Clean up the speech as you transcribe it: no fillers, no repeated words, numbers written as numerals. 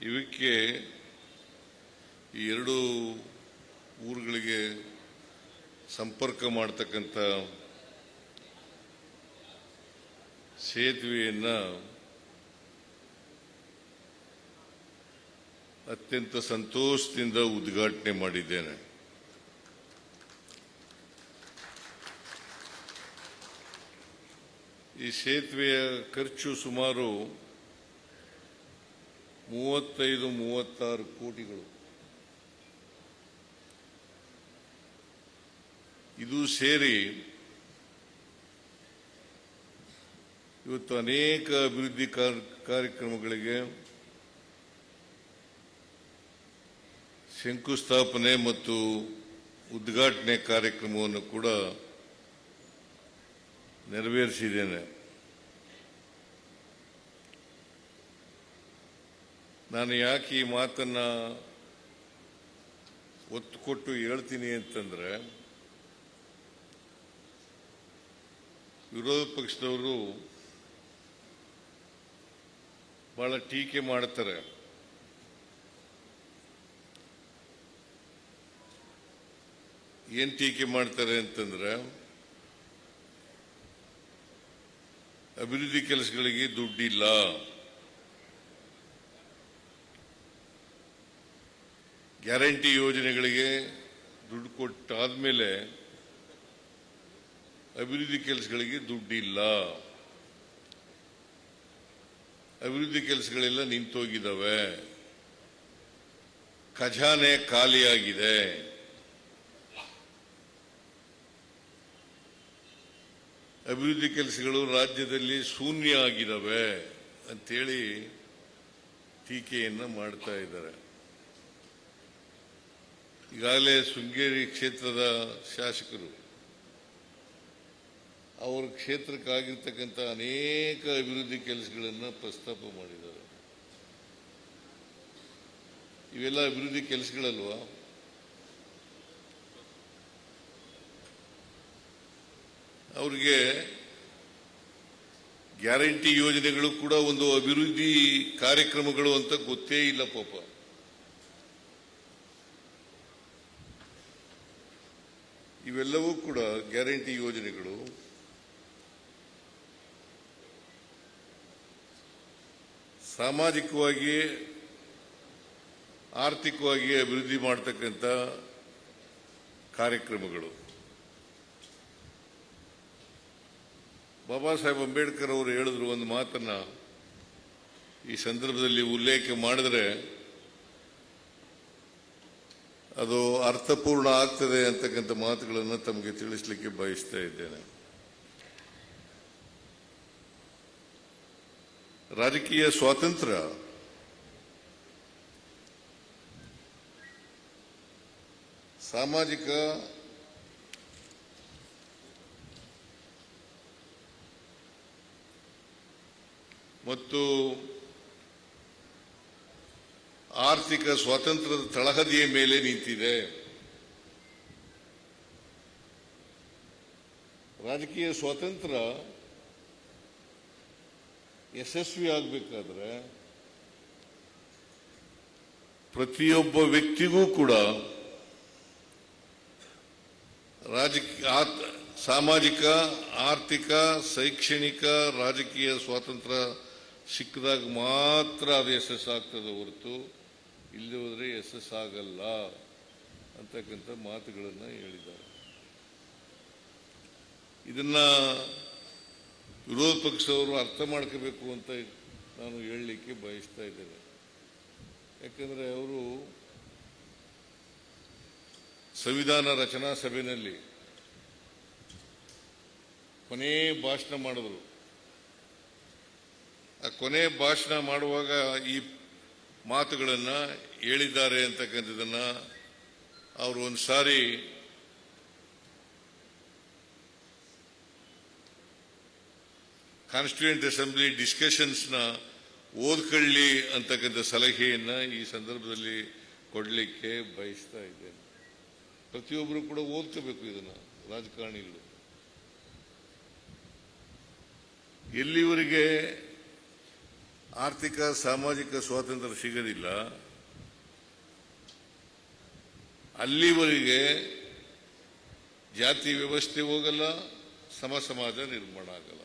ಇವಕ್ಕೆ ಈ ಎರಡು ಊರುಗಳಿಗೆ ಸಂಪರ್ಕ ಮಾಡತಕ್ಕಂಥ ಸೇತುವೆಯನ್ನು ಅತ್ಯಂತ ಸಂತೋಷದಿಂದ ಉದ್ಘಾಟನೆ ಮಾಡಿದ್ದೇನೆ. ಈ ಸೇತುವೆಯ ಖರ್ಚು ಸುಮಾರು 35-36 ಕೋಟಿಗಳು. ಇದು ಸೇರಿ ಇವತ್ತು ಅನೇಕ ಅಭಿವೃದ್ಧಿ ಕಾರ್ಯಕ್ರಮಗಳಿಗೆ ಶಂಕುಸ್ಥಾಪನೆ ಮತ್ತು ಉದ್ಘಾಟನೆ ಕಾರ್ಯಕ್ರಮವನ್ನು ಕೂಡ ನೆರವೇರಿಸಿದ್ದೇನೆ. ನಾನು ಯಾಕೆ ಈ ಮಾತನ್ನ ಒತ್ತು ಕೊಟ್ಟು ಹೇಳ್ತೀನಿ ಅಂತಂದ್ರೆ, ವಿರೋಧ ಪಕ್ಷದವರು ಬಹಳ ಟೀಕೆ ಮಾಡ್ತಾರೆ. ಏನ್ ಟೀಕೆ ಮಾಡ್ತಾರೆ ಅಂತಂದ್ರೆ, ಅಭಿವೃದ್ಧಿ ಕೆಲಸಗಳಿಗೆ ದುಡ್ಡಿಲ್ಲ, ಗ್ಯಾರಂಟಿ ಯೋಜನೆಗಳಿಗೆ ದುಡ್ಡು ಕೊಟ್ಟಾದ್ಮೇಲೆ ಅಭಿವೃದ್ಧಿ ಕೆಲಸಗಳಿಗೆ ದುಡ್ಡಿಲ್ಲ, ಅಭಿವೃದ್ಧಿ ಕೆಲಸಗಳೆಲ್ಲ ನಿಂತೋಗಿದ್ದಾವೆ, ಖಜಾನೆ ಖಾಲಿಯಾಗಿದೆ, ಅಭಿವೃದ್ಧಿ ಕೆಲಸಗಳು ರಾಜ್ಯದಲ್ಲಿ ಶೂನ್ಯ ಆಗಿದ್ದಾವೆ ಅಂತೇಳಿ ಟೀಕೆಯನ್ನು ಮಾಡ್ತಾ ಇದ್ದಾರೆ. ಈಗಾಗಲೇ ಶೃಂಗೇರಿ ಕ್ಷೇತ್ರದ ಶಾಸಕರು ಅವರ ಕ್ಷೇತ್ರಕ್ಕಾಗಿರ್ತಕ್ಕಂಥ ಅನೇಕ ಅಭಿವೃದ್ಧಿ ಕೆಲಸಗಳನ್ನು ಪ್ರಸ್ತಾಪ ಮಾಡಿದ್ದಾರೆ. ಇವೆಲ್ಲ ಅಭಿವೃದ್ಧಿ ಕೆಲಸಗಳಲ್ವಾ? ಅವ್ರಿಗೆ ಗ್ಯಾರಂಟಿ ಯೋಜನೆಗಳು ಕೂಡ ಒಂದು ಅಭಿವೃದ್ಧಿ ಕಾರ್ಯಕ್ರಮಗಳು ಅಂತ ಗೊತ್ತೇ ಇಲ್ಲ ಪಾಪ. ಇವೆಲ್ಲವೂ ಕೂಡ ಗ್ಯಾರಂಟಿ ಯೋಜನೆಗಳು ಸಾಮಾಜಿಕವಾಗಿ ಆರ್ಥಿಕವಾಗಿ ಅಭಿವೃದ್ಧಿ ಮಾಡತಕ್ಕಂಥ ಕಾರ್ಯಕ್ರಮಗಳು. ಬಾಬಾ ಸಾಹೇಬ್ ಅಂಬೇಡ್ಕರ್ ಅವರು ಹೇಳಿದ್ರು ಒಂದು ಮಾತನ್ನ ಈ ಸಂದರ್ಭದಲ್ಲಿ ಉಲ್ಲೇಖ ಮಾಡಿದ್ರೆ ಅದು ಅರ್ಥಪೂರ್ಣ ಆಗ್ತದೆ ಅಂತಕ್ಕಂಥ ಮಾತುಗಳನ್ನು ತಮಗೆ ತಿಳಿಸಲಿಕ್ಕೆ ಬಯಸ್ತಾ ಇದ್ದೇನೆ. ರಾಜಕೀಯ ಸ್ವಾತಂತ್ರ್ಯ ಸಾಮಾಜಿಕ ಮತ್ತು ಆರ್ಥಿಕ ಸ್ವಾತಂತ್ರ್ಯದ ತಳಹದಿಯ ಮೇಲೆ ನಿಂತಿದೆ. ರಾಜಕೀಯ ಸ್ವಾತಂತ್ರ್ಯ ಯಶಸ್ವಿ ಆಗಬೇಕಾದ್ರೆ ಪ್ರತಿಯೊಬ್ಬ ವ್ಯಕ್ತಿಗೂ ಕೂಡ ಸಾಮಾಜಿಕ, ಆರ್ಥಿಕ, ಶೈಕ್ಷಣಿಕ, ರಾಜಕೀಯ ಸ್ವಾತಂತ್ರ್ಯ ಸಿಕ್ಕಿದಾಗ ಮಾತ್ರ ಅದು ಯಶಸ್ಸಾಗ್ತದೆ ಹೊರತು ಇಲ್ಲಿ ಹೋದ್ರೆ ಯಶಸ್ಸಾಗಲ್ಲ ಅಂತಕ್ಕಂಥ ಮಾತುಗಳನ್ನು ಹೇಳಿದ್ದಾರೆ. ಇದನ್ನ ವಿರೋಧ ಪಕ್ಷದವರು ಅರ್ಥ ಮಾಡ್ಕೋಬೇಕು ಅಂತ ನಾನು ಹೇಳಲಿಕ್ಕೆ ಬಯಸ್ತಾ ಇದ್ದೇನೆ. ಯಾಕಂದ್ರೆ ಅವರು ಸಂವಿಧಾನ ರಚನಾ ಸಭೆಯಲ್ಲಿ ಕೊನೆ ಭಾಷಣ ಮಾಡಿದ್ರು. ಆ ಕೊನೆ ಭಾಷಣ ಮಾಡುವಾಗ ಈ ಮಾತುಗಳನ್ನ ಹೇಳಿದ್ದಾರೆ ಅಂತಕ್ಕಂಥದನ್ನ ಅವರು ಒಂದು ಸಾರಿ ಕಾನ್ಸ್ಟಿಟ್ಯೂಯೆಂಟ್ ಅಸೆಂಬ್ಲಿ ಡಿಸ್ಕಷನ್ಸ್ನ ಓದ್ಕೊಳ್ಳಿ ಅಂತಕ್ಕಂಥ ಸಲಹೆಯನ್ನ ಈ ಸಂದರ್ಭದಲ್ಲಿ ಕೊಡಲಿಕ್ಕೆ ಬಯಸ್ತಾ ಇದ್ದೇನೆ. ಪ್ರತಿಯೊಬ್ಬರು ಕೂಡ ಓದ್ಕೋಬೇಕು ಇದನ್ನ, ರಾಜಕಾರಣಿಗಳು. ಎಲ್ಲಿವರೆಗೆ ಆರ್ಥಿಕ ಸಾಮಾಜಿಕ ಸ್ವಾತಂತ್ರ್ಯ ಸಿಗಲಿಲ್ಲ, ಅಲ್ಲಿವರೆಗೆ ಜಾತಿ ವ್ಯವಸ್ಥೆ ಹೋಗಲ್ಲ, ಸಮಾಜ ನಿರ್ಮಾಣ ಆಗಲ್ಲ.